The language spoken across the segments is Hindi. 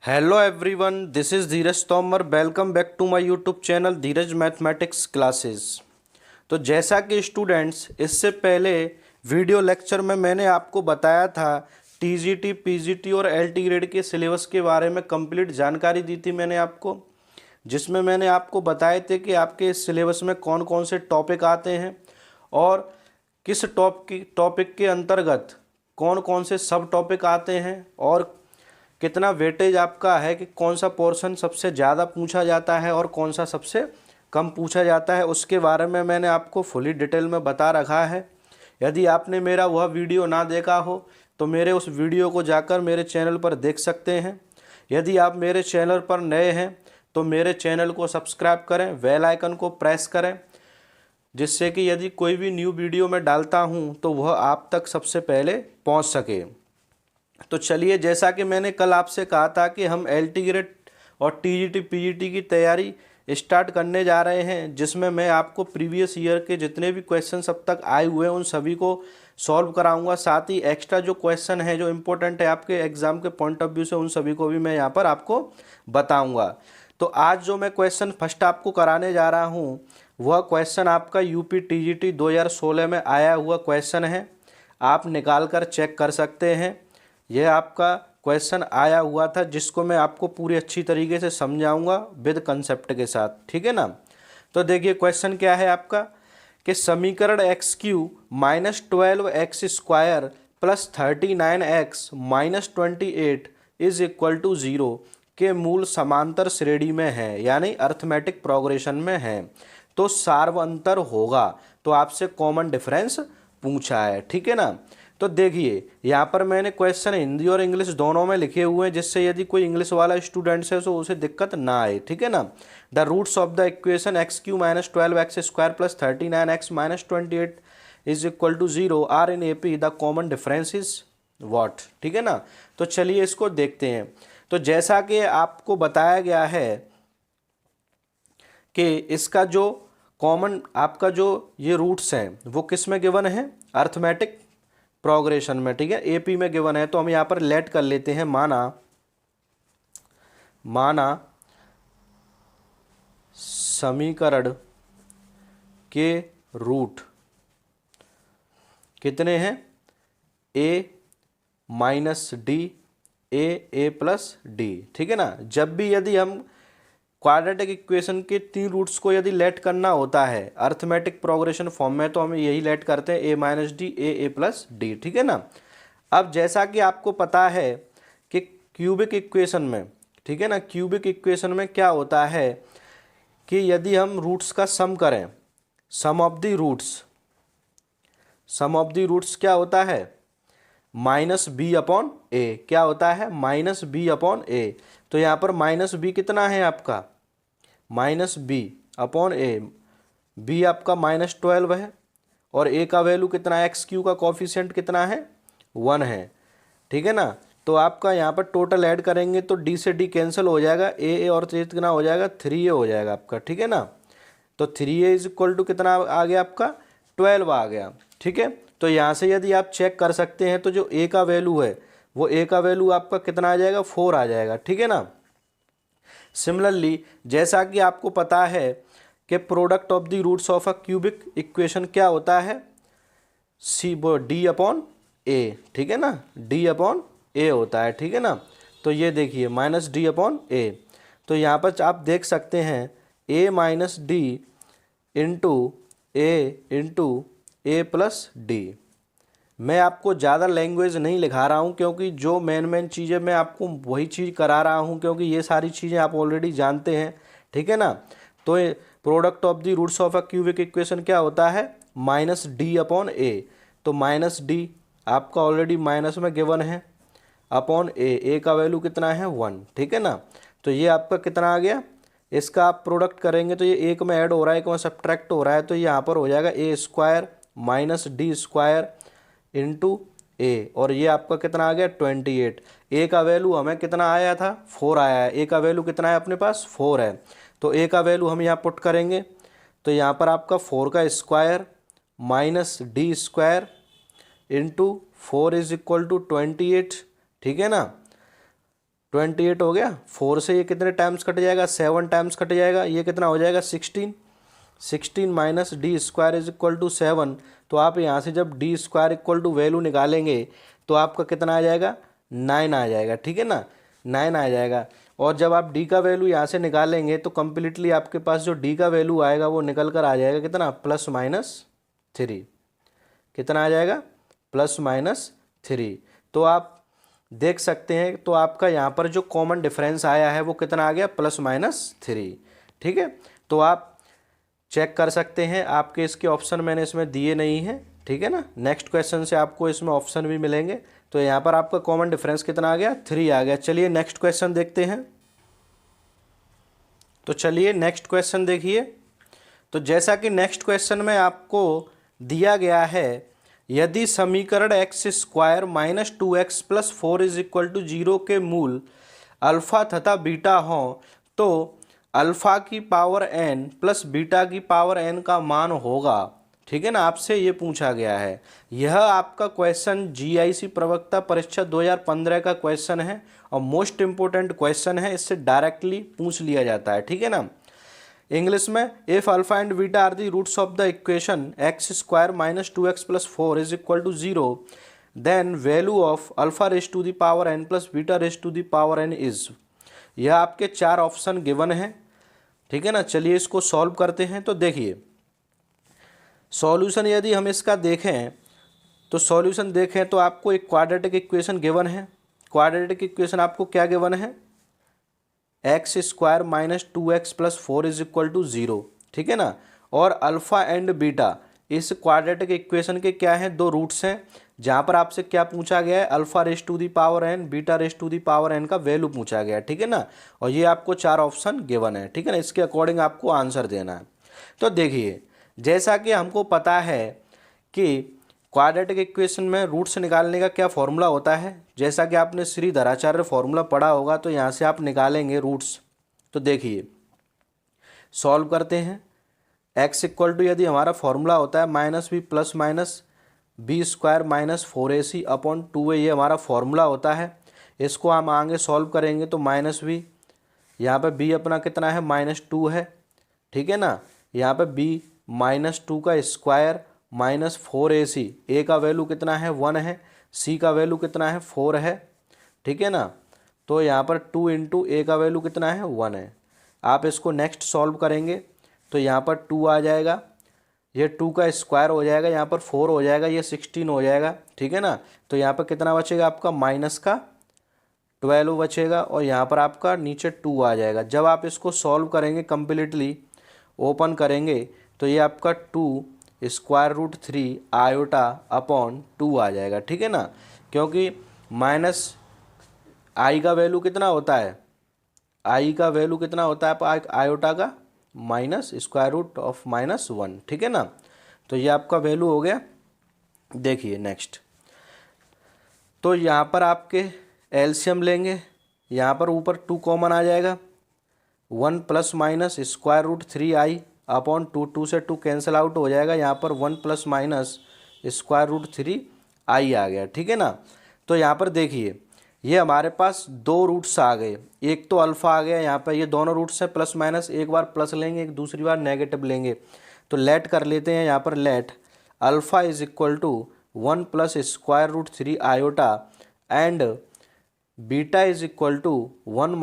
Hello everyone, this is Dheeraj Tomar. Welcome back to my YouTube channel Dheeraj mathematics classes. तो जैसा कि स्टूडेंट्स, इससे पहले वीडियो लेक्चर में मैंने आपको बताया था टीजीटी, पीजीटी और एलटी ग्रेड के सिलेबस के बारे में कंप्लीट जानकारी दी थी मैंने आपको, जिसमें मैंने आपको बताए थे कि आपके इस सिलेबस में कौन कौन से टॉपिक आते हैं और किस टॉपिक के अंतर्गत कौन कौन से सब टॉपिक आते हैं और कितना वेटेज आपका है कि कौन सा पोर्शन सबसे ज़्यादा पूछा जाता है और कौन सा सबसे कम पूछा जाता है। उसके बारे में मैंने आपको फुली डिटेल में बता रखा है। यदि आपने मेरा वह वीडियो ना देखा हो तो मेरे उस वीडियो को जाकर मेरे चैनल पर देख सकते हैं। यदि आप मेरे चैनल पर नए हैं तो मेरे चैनल को सब्सक्राइब करें, बेल आइकन को प्रेस करें, जिससे कि यदि कोई भी न्यू वीडियो मैं डालता हूं तो वह आप तक सबसे पहले पहुंच सके। तो चलिए, जैसा कि मैंने कल आपसे कहा था कि हम एलटी ग्रेड और टीजीटी पीजीटी की तैयारी स्टार्ट करने जा रहे हैं, जिसमें मैं आपको प्रीवियस ईयर के जितने भी क्वेश्चन अब तक आए हुए हैं उन सभी को सॉल्व कराऊंगा। साथ ही एक्स्ट्रा जो क्वेश्चन है जो इम्पोर्टेंट है आपके एग्जाम के पॉइंट ऑफ व्यू से, उन सभी को भी मैं यहाँ पर आपको बताऊँगा। तो आज जो मैं क्वेश्चन फर्स्ट आपको कराने जा रहा हूँ वह क्वेश्चन आपका यूपी टीजीटी 2016 में आया हुआ क्वेश्चन है। आप निकाल कर चेक कर सकते हैं। यह आपका क्वेश्चन आया हुआ था, जिसको मैं आपको पूरी अच्छी तरीके से समझाऊंगा विद कंसेप्ट के साथ, ठीक है ना। तो देखिए क्वेश्चन क्या है आपका कि समीकरण x cube minus 12x² plus 39x minus 28 is equal to 0 के मूल समांतर श्रेणी में है, यानी अर्थमेटिक प्रोग्रेशन में है, तो सार्वंतर होगा। तो आपसे कॉमन डिफरेंस पूछा है, ठीक है ना। तो देखिए यहाँ पर मैंने क्वेश्चन हिंदी और इंग्लिश दोनों में लिखे हुए हैं, जिससे यदि कोई इंग्लिश वाला स्टूडेंट्स है तो उसे दिक्कत ना आए, ठीक है ना। The roots of the equation x cube minus 12x² plus 39x minus 28 is equal to 0 are in AP, the common difference is what, ठीक है ना। तो चलिए इसको देखते हैं। तो जैसा कि आपको बताया गया है कि इसका जो कॉमन आपका जो ये रूट्स हैं वो किस में गिवन है, अर्थमेटिक प्रोग्रेशन में, ठीक है, एपी में गिवन है। तो हम यहाँ पर लेट कर लेते हैं, माना समीकरण के रूट कितने हैं, ए माइनस डी, ए प्लस डी, ठीक है ना। जब भी यदि हम क्वाड्रेटिक इक्वेशन के 3 रूट्स को यदि लेट करना होता है अर्थमेटिक प्रोग्रेशन फॉर्म में, तो हम यही लेट करते हैं ए माइनस डी, ए प्लस डी, ठीक है ना। अब जैसा कि आपको पता है कि क्यूबिक इक्वेशन में, ठीक है ना, क्यूबिक इक्वेशन में क्या होता है कि यदि हम रूट्स का सम करें, सम ऑफ द रूट्स क्या होता है, माइनस बी अपॉन ए, क्या होता है, माइनस बी अपॉन ए। तो यहाँ पर माइनस बी कितना है आपका, माइनस बी अपॉन ए, बी आपका माइनस 12 है और ए का वैल्यू कितना है, एक्स क्यू का कॉफिशिएंट कितना है, 1 है, ठीक है ना। तो आपका यहाँ पर टोटल ऐड करेंगे तो डी से डी कैंसिल हो जाएगा, ए और कितना हो जाएगा, 3a हो जाएगा आपका, ठीक है ना। तो 3a इज इक्वल टू कितना आ गया आपका, 12 आ गया, ठीक है। तो यहाँ से यदि आप चेक कर सकते हैं तो जो a का वैल्यू है वो a का वैल्यू आपका कितना आ जाएगा, 4 आ जाएगा, ठीक है ना। सिमिलरली जैसा कि आपको पता है कि product of the roots of a cubic equation क्या होता है, सी डी अपॉन ए, ठीक है ना, डी अपॉन ए होता है, ठीक है ना। तो ये देखिए माइनस डी अपॉन ए, तो यहाँ पर आप देख सकते हैं ए माइनस डी इंटू ए प्लस डी। मैं आपको ज़्यादा लैंग्वेज नहीं लिखा रहा हूँ, क्योंकि जो मेन चीज़ें मैं आपको वही चीज़ करा रहा हूँ, क्योंकि ये सारी चीज़ें आप ऑलरेडी जानते हैं, ठीक है ना। तो product of the roots of a cubic equation क्या होता है, माइनस डी अपॉन ए। तो माइनस डी आपका ऑलरेडी माइनस में गिवन है, अपॉन ए का वैल्यू कितना है, 1, ठीक है ना। तो ये आपका कितना आ गया, इसका आप प्रोडक्ट करेंगे तो ये एक में ऐड हो रहा है, एक में सब्ट्रैक्ट हो रहा है, तो यहाँ पर हो जाएगा a² माइनस डी² इंटू ए, और ये आपका कितना आ गया, 28। ए का वैल्यू हमें कितना आया था, 4 आया है, ए का वैल्यू कितना है अपने पास, 4 है। तो ए का वैल्यू हम यहाँ पुट करेंगे तो यहाँ पर आपका 4 का स्क्वायर माइनस डी² इंटू 4 इज इक्वल टू 28, ठीक है ना। 28 हो गया। 4 से ये कितने टाइम्स कट जाएगा, 7 टाइम्स कट जाएगा, ये कितना हो जाएगा 16 minus D square is equal to 7। तो आप यहाँ से जब D square equal to value निकालेंगे तो आपका कितना आ जाएगा 9 आ जाएगा, ठीक है ना, 9 आ जाएगा। और जब आप डी का वैल्यू यहाँ से निकालेंगे तो कम्प्लीटली आपके पास जो डी का वैल्यू आएगा वो निकल कर आ जाएगा कितना, +-3। कितना आ जाएगा, +-3। तो आप देख सकते हैं, तो आपका यहाँ पर जो कॉमन डिफरेंस आया है वो कितना आ गया, +-3, ठीक है। तो आप चेक कर सकते हैं, आपके इसके ऑप्शन मैंने इसमें दिए नहीं हैं, ठीक है ना। नेक्स्ट क्वेश्चन से आपको इसमें ऑप्शन भी मिलेंगे। तो यहाँ पर आपका कॉमन डिफरेंस कितना आ गया, 3 आ गया। चलिए नेक्स्ट क्वेश्चन देखते हैं। तो चलिए नेक्स्ट क्वेश्चन देखिए। तो जैसा कि नेक्स्ट क्वेश्चन में आपको दिया गया है, यदि समीकरण x² - 2x + 4 = 0 के मूल अल्फा तथा बीटा हों तो अल्फा की पावर n प्लस बीटा की पावर n का मान होगा, ठीक है ना। आपसे ये पूछा गया है। यह आपका क्वेश्चन GIC प्रवक्ता परीक्षा 2015 का क्वेश्चन है और मोस्ट इम्पोर्टेंट क्वेश्चन है, इससे डायरेक्टली पूछ लिया जाता है, ठीक है ना। इंग्लिश में, if alpha and beta are the roots of the equation x² - 2x + 4 = 0 then value of alpha raise to the power n plus beta raise to the power n is. यह आपके 4 ऑप्शन गिवन है, ठीक है ना। चलिए इसको सॉल्व करते हैं। तो देखिए सॉल्यूशन यदि हम इसका देखें तो सॉल्यूशन देखें तो आपको एक क्वाड्रेटिक इक्वेशन गिवन है। क्वाड्रेटिक इक्वेशन आपको क्या गिवन है, x² - 2x + 4 = 0, ठीक है ना। और अल्फ़ा एंड बीटा इस क्वाड्रेटिक इक्वेशन के क्या हैं, 2 रूट्स हैं, जहाँ पर आपसे क्या पूछा गया है, alpha raise to the power n beta raise to the power n का वैल्यू पूछा गया है, ठीक है ना। और ये आपको 4 ऑप्शन गिवन है, ठीक है ना। इसके अकॉर्डिंग आपको आंसर देना है। तो देखिए जैसा कि हमको पता है कि क्वाड्रेटिक इक्वेशन में रूट्स निकालने का क्या फॉर्मूला होता है, जैसा कि आपने श्रीधराचार्य फॉर्मूला पढ़ा होगा, तो यहाँ से आप निकालेंगे रूट्स। तो देखिए सॉल्व करते हैं। x = यदि हमारा फॉर्मूला होता है -b + -b² - 4ac/2a, ये हमारा फॉर्मूला होता है। इसको हम आगे सॉल्व करेंगे तो -b, यहाँ पे b अपना कितना है -2 है, ठीक है ना। यहाँ पे b -2 का स्क्वायर -4ac, a का वैल्यू कितना है 1 है, c का वैल्यू कितना है 4 है, ठीक है ना। तो यहाँ पर 2 × a का वैल्यू कितना है 1 है। आप इसको नेक्स्ट सॉल्व करेंगे तो यहाँ पर 2 आ जाएगा, ये 2 का स्क्वायर हो जाएगा, यहाँ पर 4 हो जाएगा, ये 16 हो जाएगा, ठीक है ना। तो यहाँ पर कितना बचेगा आपका -12 बचेगा और यहाँ पर आपका नीचे 2 आ जाएगा। जब आप इसको सॉल्व करेंगे कम्प्लीटली ओपन करेंगे तो ये आपका 2√3 i/2 आ जाएगा, ठीक है ना। क्योंकि -i का वैल्यू कितना होता है, i का वैल्यू कितना होता है आयोटा का -√(-1), ठीक है ना। तो ये आपका वैल्यू हो गया। देखिए नेक्स्ट, तो यहाँ पर आपके एलसीएम लेंगे, यहाँ पर ऊपर 2 कॉमन आ जाएगा, 1 ± √3i/2, 2 से 2 कैंसिल आउट हो जाएगा, यहाँ पर 1 ± √3i आ गया, ठीक है ना। तो यहाँ पर देखिए ये हमारे पास 2 रूट्स आ गए, एक तो अल्फ़ा आ गया, यहाँ पर ये दोनों रूट्स हैं प्लस माइनस, एक बार प्लस लेंगे एक दूसरी बार नेगेटिव लेंगे। तो लेट कर लेते हैं, यहाँ पर late alpha = 1 + √3 iota and beta = 1 -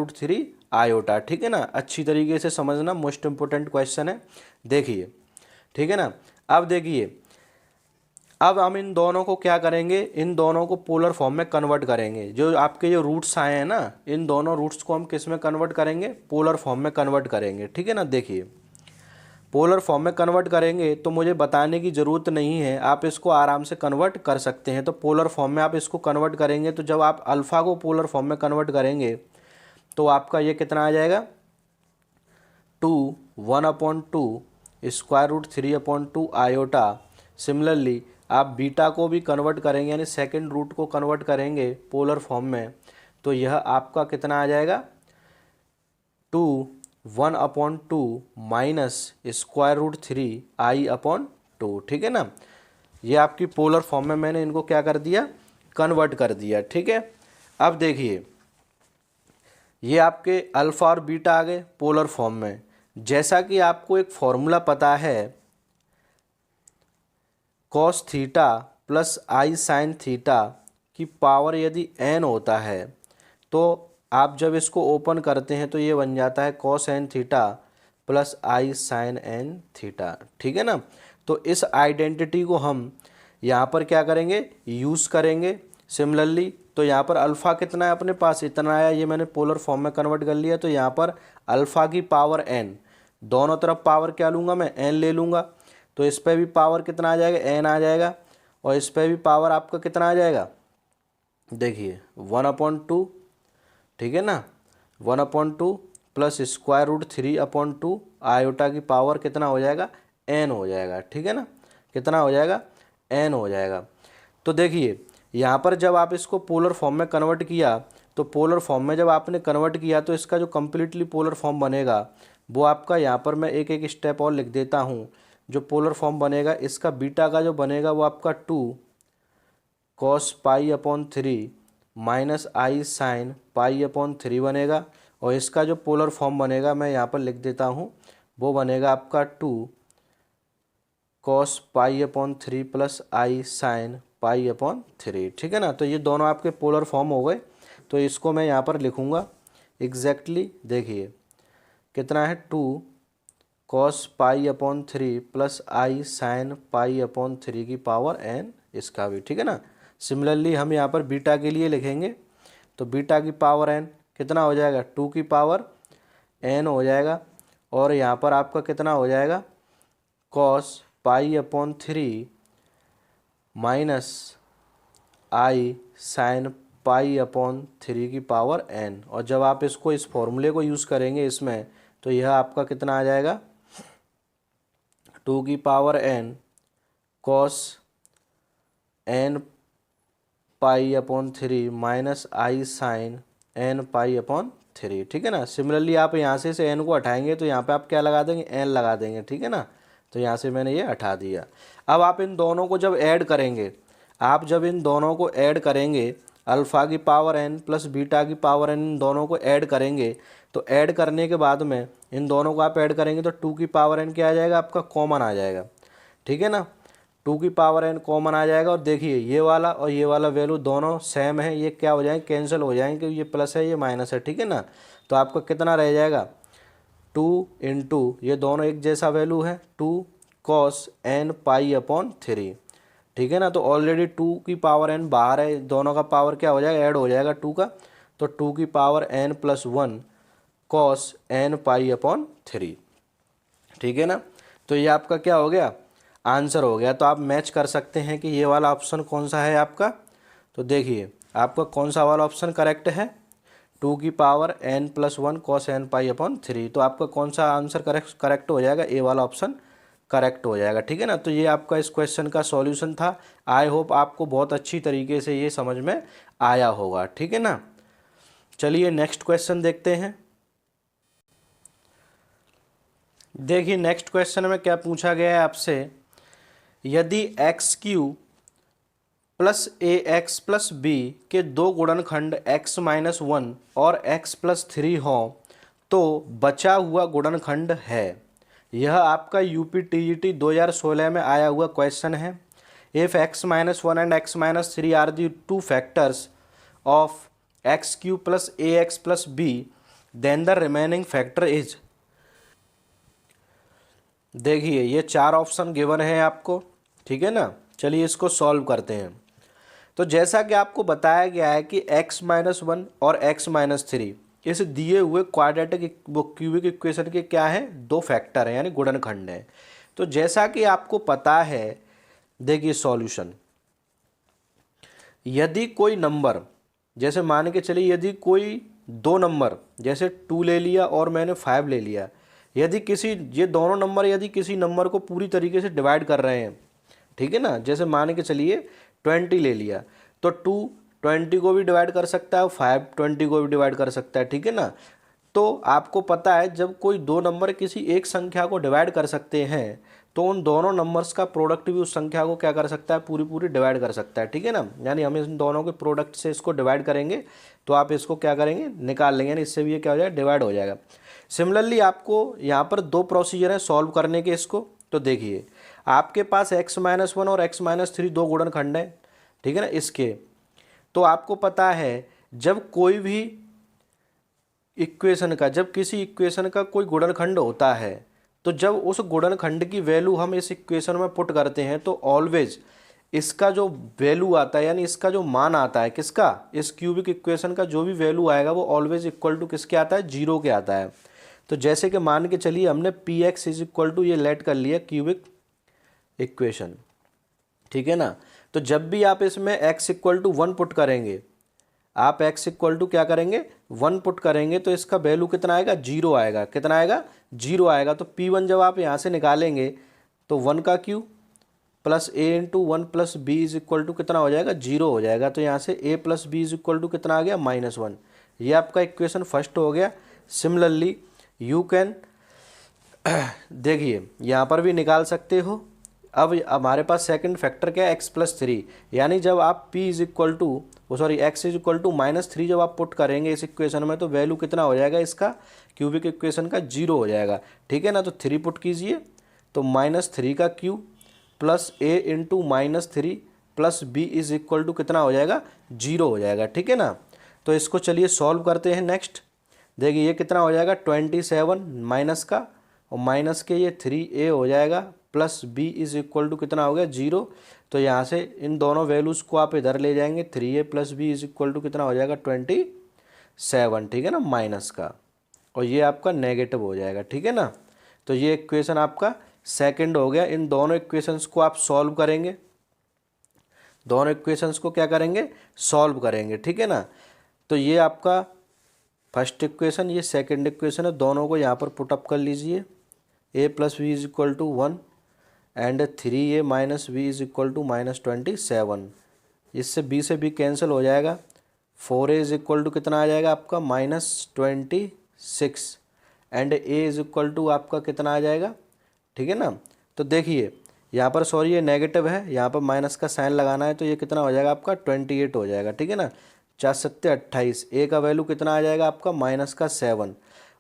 √3 iota, ठीक है ना। अच्छी तरीके से समझना, मोस्ट इम्पोर्टेंट क्वेश्चन है। देखिए ठीक है ना। अब देखिए, अब हम इन दोनों को क्या करेंगे, इन दोनों को पोलर फॉर्म में कन्वर्ट करेंगे। जो आपके जो रूट्स आए हैं ना, इन दोनों रूट्स को हम किस में कन्वर्ट करेंगे, पोलर फॉर्म में कन्वर्ट करेंगे, ठीक है ना। देखिए पोलर फॉर्म में कन्वर्ट करेंगे तो मुझे बताने की ज़रूरत नहीं है, आप इसको आराम से कन्वर्ट कर सकते हैं। तो पोलर फॉर्म में आप इसको कन्वर्ट करेंगे तो जब आप अल्फ़ा को पोलर फॉर्म में कन्वर्ट करेंगे तो आपका ये कितना आ जाएगा 2 1/2 √3/2 आयोटा। सिमिलरली आप बीटा को भी कन्वर्ट करेंगे, यानी सेकंड रूट को कन्वर्ट करेंगे पोलर फॉर्म में, तो यह आपका कितना आ जाएगा 2 1/2 -√3i/2, ठीक है ना। ये आपकी पोलर फॉर्म में मैंने इनको क्या कर दिया, कन्वर्ट कर दिया, ठीक है। अब देखिए ये आपके अल्फ़ा और बीटा आ गए पोलर फॉर्म में। जैसा कि आपको एक फॉर्मूला पता है कॉस थीटा प्लस आई साइन थीटा की पावर यदि n होता है तो आप जब इसको ओपन करते हैं तो ये बन जाता है कॉस एन थीटा प्लस आई साइन एन थीटा। ठीक है ना। तो इस आइडेंटिटी को हम यहाँ पर क्या करेंगे, यूज़ करेंगे। सिमिलरली तो यहाँ पर अल्फ़ा कितना है अपने पास, इतना आया, ये मैंने पोलर फॉर्म में कन्वर्ट कर लिया। तो यहाँ पर अल्फ़ा की पावर n, दोनों तरफ पावर क्या लूँगा मैं, n ले लूँगा। तो इस पर भी पावर कितना आ जाएगा, n आ जाएगा। और इस पर भी पावर आपका कितना आ जाएगा, देखिए 1/2। ठीक है ना, 1/2 प्लस स्क्वायर रूट 3/2 आयोटा की पावर कितना हो जाएगा, n हो जाएगा। ठीक है ना, कितना हो जाएगा, n हो जाएगा। तो देखिए यहाँ पर जब आप इसको पोलर फॉर्म में कन्वर्ट किया, तो पोलर फॉर्म में जब आपने कन्वर्ट किया तो इसका जो कम्प्लीटली पोलर फॉर्म बनेगा वो आपका, यहाँ पर मैं एक एक स्टेप और लिख देता हूँ। जो पोलर फॉर्म बनेगा इसका बीटा का जो बनेगा वो आपका 2 cos π/3 माइनस आई साइन π/3 बनेगा। और इसका जो पोलर फॉर्म बनेगा मैं यहाँ पर लिख देता हूँ, वो बनेगा आपका 2 cos π/3 प्लस आई साइन π/3। ठीक है ना। तो ये दोनों आपके पोलर फॉर्म हो गए। तो इसको मैं यहाँ पर लिखूँगा एग्जैक्टली। देखिए कितना है, 2 cos π/3 प्लस आई साइन π/3 की पावर n, इसका भी। ठीक है ना। सिमिलरली हम यहाँ पर बीटा के लिए लिखेंगे, तो बीटा की पावर n कितना हो जाएगा, 2 की पावर n हो जाएगा। और यहाँ पर आपका कितना हो जाएगा, cos π/3 माइनस आई साइन π/3 की पावर n। और जब आप इसको इस फॉर्मूले को यूज़ करेंगे इसमें, तो यह आपका कितना आ जाएगा, 2 की power n cos n π/3 minus i sine n π/3। ठीक है ना। सिमिलरली आप यहाँ से n को हटाएंगे तो यहाँ पे आप क्या लगा देंगे, n लगा देंगे। ठीक है ना। तो यहाँ से मैंने ये हटा दिया। अब आप इन दोनों को जब ऐड करेंगे, आप जब इन दोनों को ऐड करेंगे, अल्फ़ा की पावर n प्लस बीटा की पावर n, इन दोनों को ऐड करेंगे, तो ऐड करने के बाद में इन दोनों को आप ऐड करेंगे तो 2 की पावर n क्या आ जाएगा, आपका कॉमन आ जाएगा। ठीक है ना, 2 की पावर n कॉमन आ जाएगा। और देखिए ये वाला और ये वाला वैल्यू दोनों सेम है, ये क्या हो जाएंगे, कैंसिल हो जाएंगे, क्योंकि ये प्लस है ये माइनस है। ठीक है ना। तो आपका कितना रह जाएगा, 2 × ये दोनों एक जैसा वैल्यू है, 2 cos n π/3। ठीक है ना। तो ऑलरेडी 2 की पावर n बाहर है, दोनों का पावर क्या हो जाएगा, ऐड हो जाएगा 2 का। तो 2 की पावर n + 1 cos n π/3। ठीक है ना। तो ये आपका क्या हो गया, आंसर हो गया। तो आप मैच कर सकते हैं कि ये वाला ऑप्शन कौन सा है आपका। तो देखिए आपका कौन सा वाला ऑप्शन करेक्ट है, 2 की पावर n + 1 cos n π/3। तो आपका कौन सा आंसर करेक्ट हो जाएगा, ए वाला ऑप्शन करेक्ट हो जाएगा। ठीक है ना। तो ये आपका इस क्वेश्चन का सॉल्यूशन था। आई होप आपको बहुत अच्छी तरीके से ये समझ में आया होगा। ठीक है ना। चलिए नेक्स्ट क्वेश्चन देखते हैं। देखिए नेक्स्ट क्वेश्चन में क्या पूछा गया है आपसे, यदि x³ plus ax plus b के दो गुणनखंड x-1 और x + 3 हों तो बचा हुआ गुणनखंड है। यह आपका UPTET 2016 में आया हुआ क्वेश्चन है। If x-1 and x-3 are the two factors of x³ plus ax plus b, then the remaining factor is. देखिए ये 4 ऑप्शन गिवन है आपको। ठीक है ना। चलिए इसको सॉल्व करते हैं। तो जैसा कि आपको बताया गया है कि x-1 और x-3 इस दिए हुए क्वाड्रेटिक क्यूबिक इक्वेशन के क्या है, दो फैक्टर हैं, यानी गुणनखंड हैं। तो जैसा कि आपको पता है, देखिए सॉल्यूशन, यदि कोई नंबर, जैसे मान के चलिए यदि कोई दो नंबर, जैसे 2 ले लिया और मैंने 5 ले लिया, यदि किसी, ये दोनों नंबर यदि किसी नंबर को पूरी तरीके से डिवाइड कर रहे हैं, ठीक है ना, जैसे मान के चलिए 20 ले लिया, तो 2 20 को भी डिवाइड कर सकता है, 5 20 को भी डिवाइड कर सकता है। ठीक है ना। तो आपको पता है जब कोई दो नंबर किसी एक संख्या को डिवाइड कर सकते हैं तो उन दोनों नंबर्स का प्रोडक्ट भी उस संख्या को क्या कर सकता है, पूरी पूरी डिवाइड कर सकता है, ठीक है ना। यानी हम इन दोनों के प्रोडक्ट से इसको डिवाइड करेंगे तो आप इसको क्या करेंगे, निकाल लेंगे, यानी इससे भी ये क्या हो जाएगा, डिवाइड हो जाएगा। सिमिलरली आपको यहाँ पर दो प्रोसीजर है सॉल्व करने के इसको। तो देखिए आपके पास x-1 और x-3 दो गुणनखंड हैं, ठीक है ना इसके। तो आपको पता है जब कोई भी इक्वेशन का, जब किसी इक्वेशन का कोई गुणनखंड होता है तो जब उस गुणनखंड की वैल्यू हम इस इक्वेशन में पुट करते हैं तो ऑलवेज इसका जो वैल्यू आता है, यानी इसका जो मान आता है किसका, इस क्यूबिक इक्वेशन का जो भी वैल्यू आएगा वो ऑलवेज इक्वल टू किसके आता है, जीरो के आता है। तो जैसे कि मान के चलिए हमने P x is equal to ये लेट कर लिया क्यूबिक इक्वेशन, ठीक है ना। तो जब भी आप इसमें x इक्वल टू 1 पुट करेंगे, आप x इक्वल टू क्या करेंगे, 1 पुट करेंगे तो इसका वैल्यू कितना आएगा, जीरो आएगा। कितना आएगा, जीरो आएगा। तो P1 जब आप यहाँ से निकालेंगे तो 1 का cube plus a into 1 plus B is equal to कितना हो जाएगा, जीरो हो जाएगा। तो यहाँ से a plus B is equal to कितना आ गया, -1। ये आपका इक्वेशन फर्स्ट हो गया। सिमिलरली यू कैन देखिए यहाँ पर भी निकाल सकते हो। अब हमारे पास सेकंड फैक्टर क्या है, x+3, यानी जब आप p is equal to x is equal to -3 जब आप पुट करेंगे इस इक्वेशन में तो वैल्यू कितना हो जाएगा, इसका क्यूबिक इक्वेशन का जीरो हो जाएगा, ठीक है ना। तो 3 पुट कीजिए तो -3 का cube plus a into -3 plus b is equal to कितना हो जाएगा, जीरो हो जाएगा, ठीक है ना। तो इसको चलिए सॉल्व करते हैं। नेक्स्ट देखिए ये कितना हो जाएगा, 27 माइनस का और माइनस के ये 3a हो जाएगा plus b is equal to कितना हो गया, जीरो। तो यहाँ से इन दोनों वैल्यूज़ को आप इधर ले जाएंगे, 3a plus B is equal to कितना हो जाएगा, 27, ठीक है ना, माइनस का, और ये आपका नेगेटिव हो जाएगा, ठीक है ना। तो ये इक्वेशन आपका सेकंड हो गया। इन दोनों इक्वेशंस को आप सॉल्व करेंगे, दोनों इक्वेशंस को क्या करेंगे, सॉल्व करेंगे, ठीक है ना। तो ये आपका फर्स्ट इक्वेशन, ये सेकंड इक्वेशन है, दोनों को यहाँ पर पुटअप कर लीजिए। a plus B is equal to 1 and 3a minus B is equal to -27। इससे b से b कैंसिल हो जाएगा। 4a इज इक्वल टू कितना आ जाएगा आपका, -26 and a is equal to आपका कितना आ जाएगा, ठीक है ना। तो देखिए यहाँ पर सॉरी ये नेगेटिव है, यहाँ पर माइनस का साइन लगाना है, तो ये कितना हो जाएगा आपका 28 हो जाएगा, ठीक है ना। 4 7 28, a का वैल्यू कितना आ जाएगा आपका -7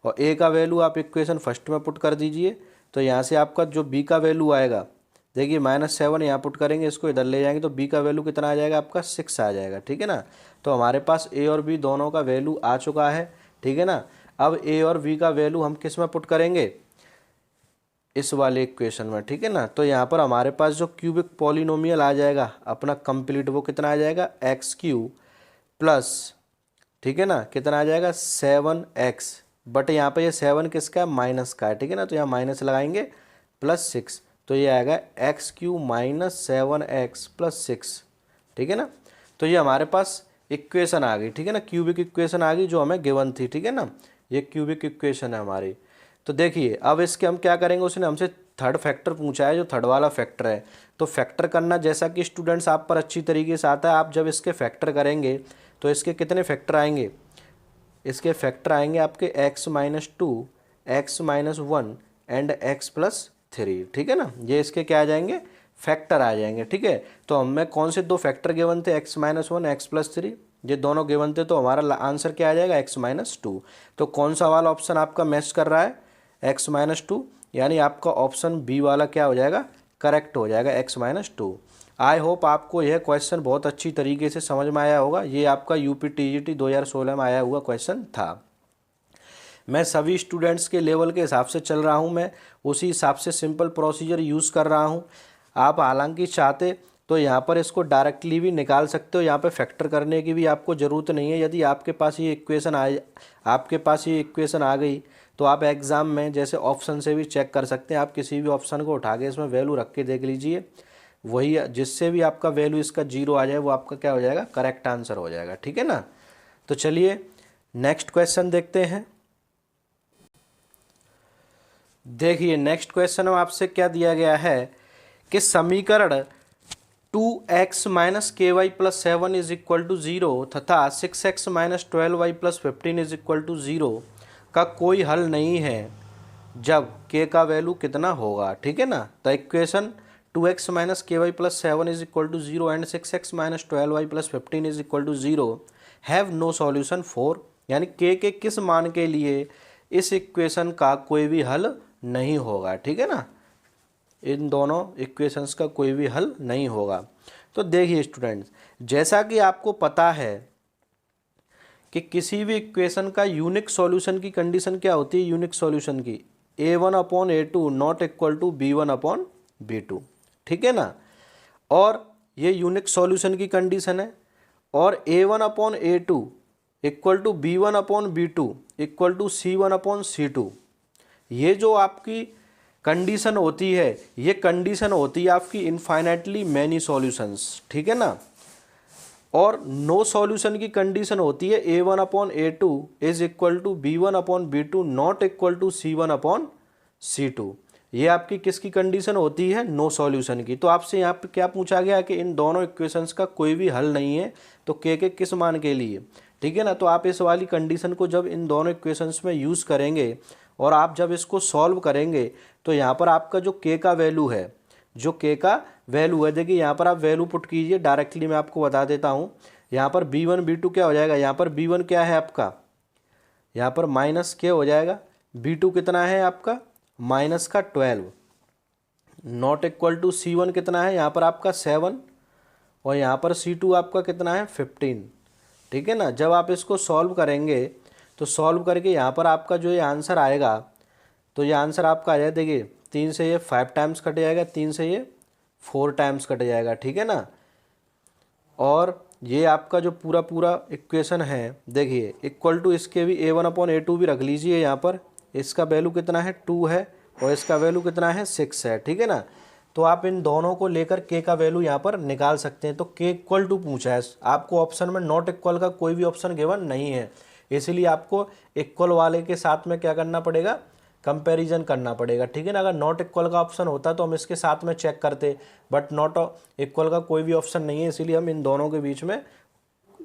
और a का वैल्यू आप इक्वेशन फर्स्ट में पुट कर दीजिए। तो यहाँ से आपका जो b का वैल्यू आएगा, देखिए -7 यहाँ पुट करेंगे, इसको इधर ले जाएंगे तो b का वैल्यू कितना आ जाएगा आपका, 6 आ जाएगा, ठीक है ना। तो हमारे पास a और b दोनों का वैल्यू आ चुका है, ठीक है ना। अब a और b का वैल्यू हम किस में पुट करेंगे, इस वाले इक्वेशन में, ठीक है ना। तो यहाँ पर हमारे पास जो क्यूबिक पॉलिनोमियल आ जाएगा अपना कंप्लीट, वो कितना आ जाएगा, x³ प्लस, ठीक है ना, कितना आ जाएगा 7x, बट यहाँ पे ये 7 किसका है, माइनस का है, ठीक है ना। तो यहाँ माइनस लगाएंगे +6, तो ये आएगा x³ - 7x + 6, ठीक है ना। तो ये हमारे पास इक्वेशन आ गई, ठीक है ना, क्यूबिक इक्वेशन आ गई जो हमें गिवन थी, ठीक है ना। ये क्यूबिक इक्वेशन है हमारी। तो देखिए अब इसके हम क्या करेंगे, उसने हमसे थर्ड फैक्टर पूछा है, जो थर्ड वाला फैक्टर है। तो फैक्टर करना जैसा कि स्टूडेंट्स आप पर अच्छी तरीके से आता है, आप जब इसके फैक्टर करेंगे तो इसके कितने फैक्टर आएंगे, इसके फैक्टर आएंगे आपके x-2, x-1 एंड x+3, ठीक है ना। ये इसके क्या आ जाएंगे, फैक्टर आ जाएंगे, ठीक है। तो हमें कौन से दो फैक्टर गिवन थे, x-1 x+3, ये दोनों गिवन थे, तो हमारा आंसर क्या आ जाएगा, x-2। तो कौन सा वाला ऑप्शन आपका मैच कर रहा है, x-2, यानी आपका ऑप्शन बी वाला क्या हो जाएगा, करेक्ट हो जाएगा, x-2। आई होप आपको यह क्वेश्चन बहुत अच्छी तरीके से समझ में आया होगा। ये आपका UPTGT 2016 में आया हुआ क्वेश्चन था। मैं सभी स्टूडेंट्स के लेवल के हिसाब से चल रहा हूँ, मैं उसी हिसाब से सिंपल प्रोसीजर यूज़ कर रहा हूँ। आप हालांकि चाहते तो यहाँ पर इसको डायरेक्टली भी निकाल सकते हो, यहाँ पे फैक्टर करने की भी आपको ज़रूरत नहीं है। यदि आपके पास ये इक्वेशन आ गई तो आप एग्ज़ाम में जैसे ऑप्शन से भी चेक कर सकते हैं। आप किसी भी ऑप्शन को उठा के इसमें वैल्यू रख के देख लीजिए, वही जिससे भी आपका वैल्यू इसका जीरो आ जाए वो आपका क्या हो जाएगा, करेक्ट आंसर हो जाएगा, ठीक है ना। तो चलिए नेक्स्ट क्वेश्चन देखते हैं। देखिए नेक्स्ट क्वेश्चन में आपसे क्या दिया गया है कि समीकरण 2x - ky + 7 = 0 तथा 6x - 12y + 15 = 0 का कोई हल नहीं है जब k का वैल्यू कितना होगा, ठीक है ना। तो equation 2x minus K Y plus 7 is equal to 0 and 6x minus 12y plus 15 is equal to 0 have no solution for, यानी k के किस मान के लिए इस इक्वेशन का कोई भी हल नहीं होगा, ठीक है ना। इन दोनों इक्वेशंस का कोई भी हल नहीं होगा। तो देखिए स्टूडेंट्स, जैसा कि आपको पता है कि किसी भी इक्वेशन का यूनिक सॉल्यूशन की कंडीशन क्या होती है, यूनिक सॉल्यूशन की a1/a2 not equal to b1/b2, ठीक है ना। और ये यूनिक सॉल्यूशन की कंडीशन है, और a1/a2 equal to b1/b2 equal to c1/c2, ये जो आपकी कंडीशन होती है, ये कंडीशन होती है आपकी इनफाइनाइटली मैनी सॉल्यूशंस, ठीक है ना। और नो सॉल्यूशन की कंडीशन होती है a1/a2 is equal to b1/b2 not equal to c1/c2। ये आपकी किसकी कंडीशन होती है, नो सॉल्यूशन की। तो आपसे यहाँ पे क्या पूछा गया कि इन दोनों इक्वेशंस का कोई भी हल नहीं है, तो k के किस मान के लिए, ठीक है ना। तो आप इस वाली कंडीशन को जब इन दोनों इक्वेशंस में यूज़ करेंगे और आप जब इसको सॉल्व करेंगे, तो यहाँ पर आपका जो k का वैल्यू है, जो k का वैल्यू है, देखिए यहाँ पर आप वैल्यू पुट कीजिए, डायरेक्टली मैं आपको बता देता हूँ। यहाँ पर b1 b2 क्या हो जाएगा, यहाँ पर b1 क्या है आपका, यहाँ पर माइनस k हो जाएगा, b2 कितना है आपका माइनस का 12 नॉट इक्वल टू c1 कितना है यहाँ पर आपका 7, और यहाँ पर c2 आपका कितना है 15, ठीक है ना। जब आप इसको सॉल्व करेंगे, तो सॉल्व करके यहाँ पर आपका जो ये आंसर आएगा, तो ये आंसर आपका आ जाएगा, देखिए 3 से ये 5 टाइम्स कट जाएगा, 3 से ये 4 टाइम्स कट जाएगा, ठीक है ना। और ये आपका जो पूरा पूरा इक्वेशन है, देखिए इक्वल टू इसके भी a1/a2 भी रख लीजिए यहाँ पर, इसका वैल्यू कितना है 2 है, और इसका वैल्यू कितना है 6 है, ठीक है ना। तो आप इन दोनों को लेकर k का वैल्यू यहाँ पर निकाल सकते हैं। तो k इक्वल टू पूछा है आपको, ऑप्शन में नॉट इक्वल का कोई भी ऑप्शन गिवन नहीं है, इसीलिए आपको इक्वल वाले के साथ में क्या करना पड़ेगा, कंपैरिजन करना पड़ेगा, ठीक है ना। अगर नॉट इक्वल का ऑप्शन होता तो हम इसके साथ में चेक करते, बट नॉट इक्वल का कोई भी ऑप्शन नहीं है, इसीलिए हम इन दोनों के बीच में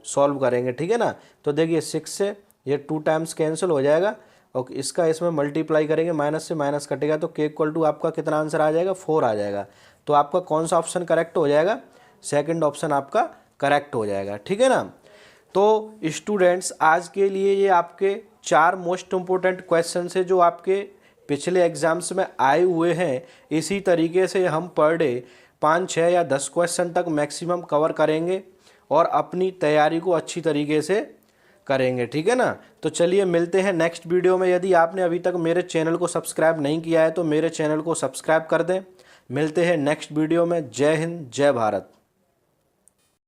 सॉल्व करेंगे, ठीक है ना। तो देखिए 6 से ये 2 टाइम्स कैंसिल हो जाएगा, और इसका इसमें मल्टीप्लाई करेंगे, माइनस से माइनस कटेगा, तो k इक्वल टू आपका कितना आंसर आ जाएगा 4 आ जाएगा। तो आपका कौन सा ऑप्शन करेक्ट हो जाएगा, सेकंड ऑप्शन आपका करेक्ट हो जाएगा, ठीक है ना। तो स्टूडेंट्स, आज के लिए ये आपके 4 मोस्ट इम्पोर्टेंट क्वेश्चन है जो आपके पिछले एग्जाम्स में आए हुए हैं। इसी तरीके से हम पर डे 5, 6 या 10 क्वेश्चन तक मैक्सिमम कवर करेंगे और अपनी तैयारी को अच्छी तरीके से करेंगे, ठीक है ना। तो चलिए मिलते हैं नेक्स्ट वीडियो में। यदि आपने अभी तक मेरे चैनल को सब्सक्राइब नहीं किया है तो मेरे चैनल को सब्सक्राइब कर दें। मिलते हैं नेक्स्ट वीडियो में। जय हिंद, जय भारत।